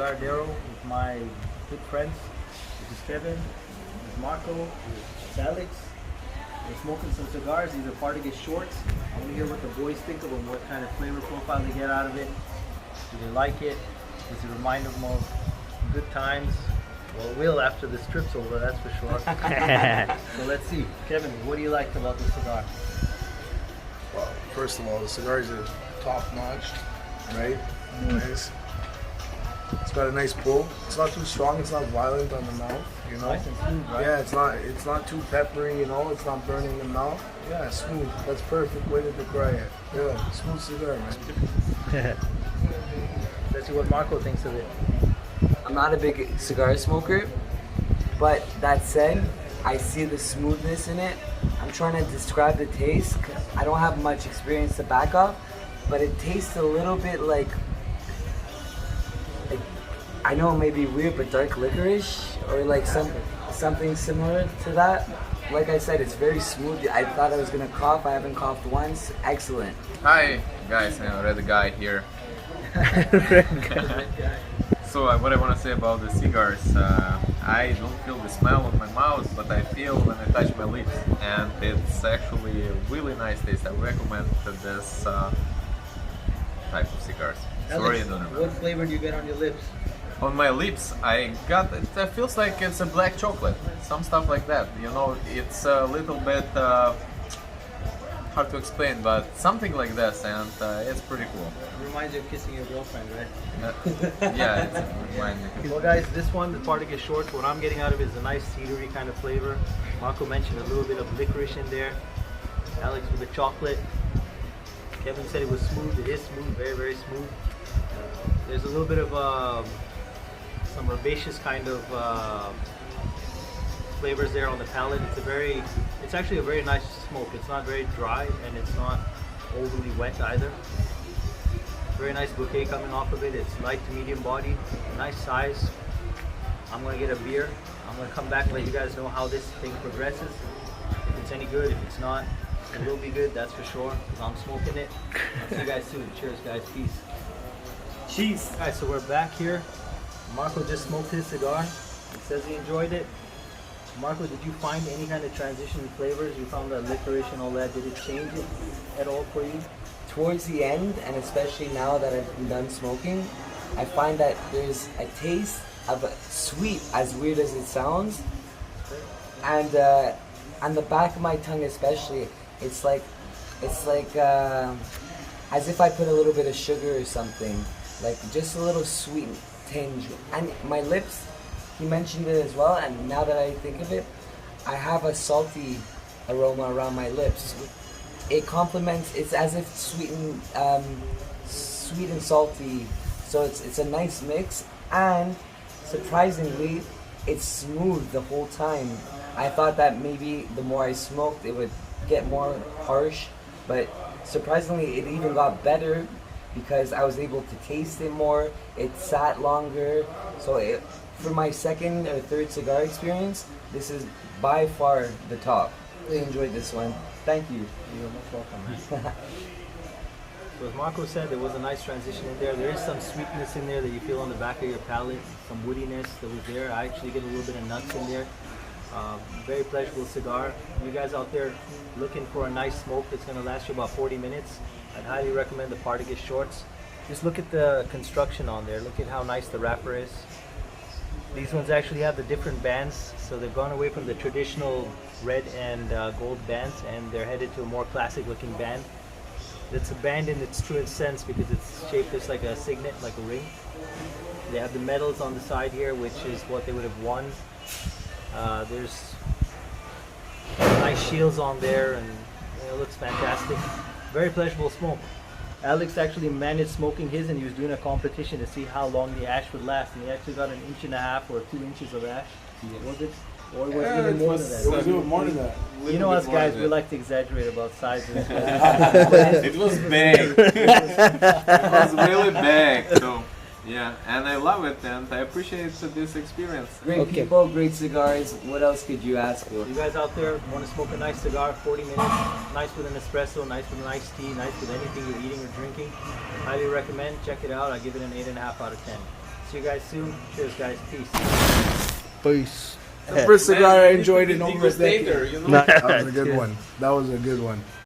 Varadero with my good friends. This is Kevin, this is Marco, this is Alex. We're smoking some cigars. These are Partagas Shorts. I want to hear what the boys think of them, what kind of flavor profile they get out of it. Do they like it? Does it remind them of good times? Well, it will after this trip's over, that's for sure. So let's see. Kevin, what do you like about the cigar? Well, first of all, the cigars are top notch, right? Nice. It's got a nice pull. It's not too strong. It's not violent on the mouth. You know. Nice and smooth, right? Yeah, it's not too peppery. You know, it's not burning the mouth. Yeah, smooth. That's perfect way to describe it. Yeah, smooth cigar, man. Let's see what Marco thinks of it. I'm not a big cigar smoker, but that said, I see the smoothness in it. I'm trying to describe the taste. 'Cause I don't have much experience to back up, but it tastes a little bit like I know it may be weird, but dark licorice or like something similar to that. Like I said, it's very smooth. I thought I was gonna cough. I haven't coughed once. Excellent. Hi guys, I'm Red Guy here. So what I want to say about the cigars, I don't feel the smell on my mouth, but I feel when I touch my lips, and it's actually a really nice taste. I recommend this type of cigars. Sorry, I don't remember. What flavor do you get on your lips? On my lips, I got it. It feels like it's a black chocolate, some stuff like that. You know, it's a little bit hard to explain, but something like this, and it's pretty cool. It reminds you of kissing your girlfriend, right? Yeah, it reminds me. Well guys, this one, the Partagas Shorts, what I'm getting out of it is a nice cedary kind of flavor. Marco mentioned a little bit of licorice in there. Alex with the chocolate. Kevin said it was smooth. It is smooth, very, very smooth. There's a little bit of some herbaceous kind of flavors there on the palate. It's actually a very nice smoke. It's not very dry and it's not overly wet either. Very nice bouquet coming off of it. It's light to medium body, nice size. I'm gonna get a beer. I'm gonna come back and let you guys know how this thing progresses. If it's any good, if it's not, it will be good, that's for sure, because I'm smoking it. I'll see you guys soon. Cheers guys, peace. Cheese. Alright, so we're back here. Marco just smoked his cigar. He says he enjoyed it. Marco, did you find any kind of transition in flavors? You found that licorice and all that. Did it change it at all for you? Towards the end, and especially now that I've been done smoking, I find that there's a taste of a sweet, as weird as it sounds, and on the back of my tongue especially, it's like as if I put a little bit of sugar or something, like just a little sweet tinge. And my lips, he mentioned it as well, and now that I think of it, I have a salty aroma around my lips. It complements, it's as if sweet and salty, so it's a nice mix, and surprisingly, it's smooth the whole time. I thought that maybe the more I smoked, it would get more harsh, but surprisingly, it even got better because I was able to taste it more. It sat longer, so for my second or third cigar experience, this is by far the top. Really enjoyed this one. Thank you. You're most welcome, man. So as Marco said, there was a nice transition in there. There is some sweetness in there that you feel on the back of your palate, some woodiness that was there. I actually get a little bit of nuts in there. Very pleasurable cigar. You guys out there looking for a nice smoke that's going to last you about 40 minutes, I'd highly recommend the Partagas Shorts. Just look at the construction on there. Look at how nice the wrapper is. These ones actually have the different bands, so they've gone away from the traditional red and gold bands, and they're headed to a more classic looking band. It's a band in its truest sense because it's shaped just like a signet, like a ring. They have the medals on the side here, which is what they would have won. There's nice shields on there, and it looks fantastic. Very pleasurable smoke. Alex actually managed smoking his, and he was doing a competition to see how long the ash would last, and he actually got 1.5 inches or 2 inches of ash. Was it? Or was it even more than that? It was even more than that. You know us guys, we like to exaggerate about sizes. It was big. It was really big. So yeah, and I love it, and I appreciate this experience. Great people, great cigars. What else could you ask for? You guys out there want to smoke a nice cigar, 40 minutes, nice with an espresso, nice with an iced tea, nice with anything you're eating or drinking. Highly recommend. Check it out. I give it an 8.5 out of 10. See you guys soon. Cheers, guys. Peace. Peace. The first cigar I enjoyed in over a decade. Degustator, you know? That was a good one. That was a good one.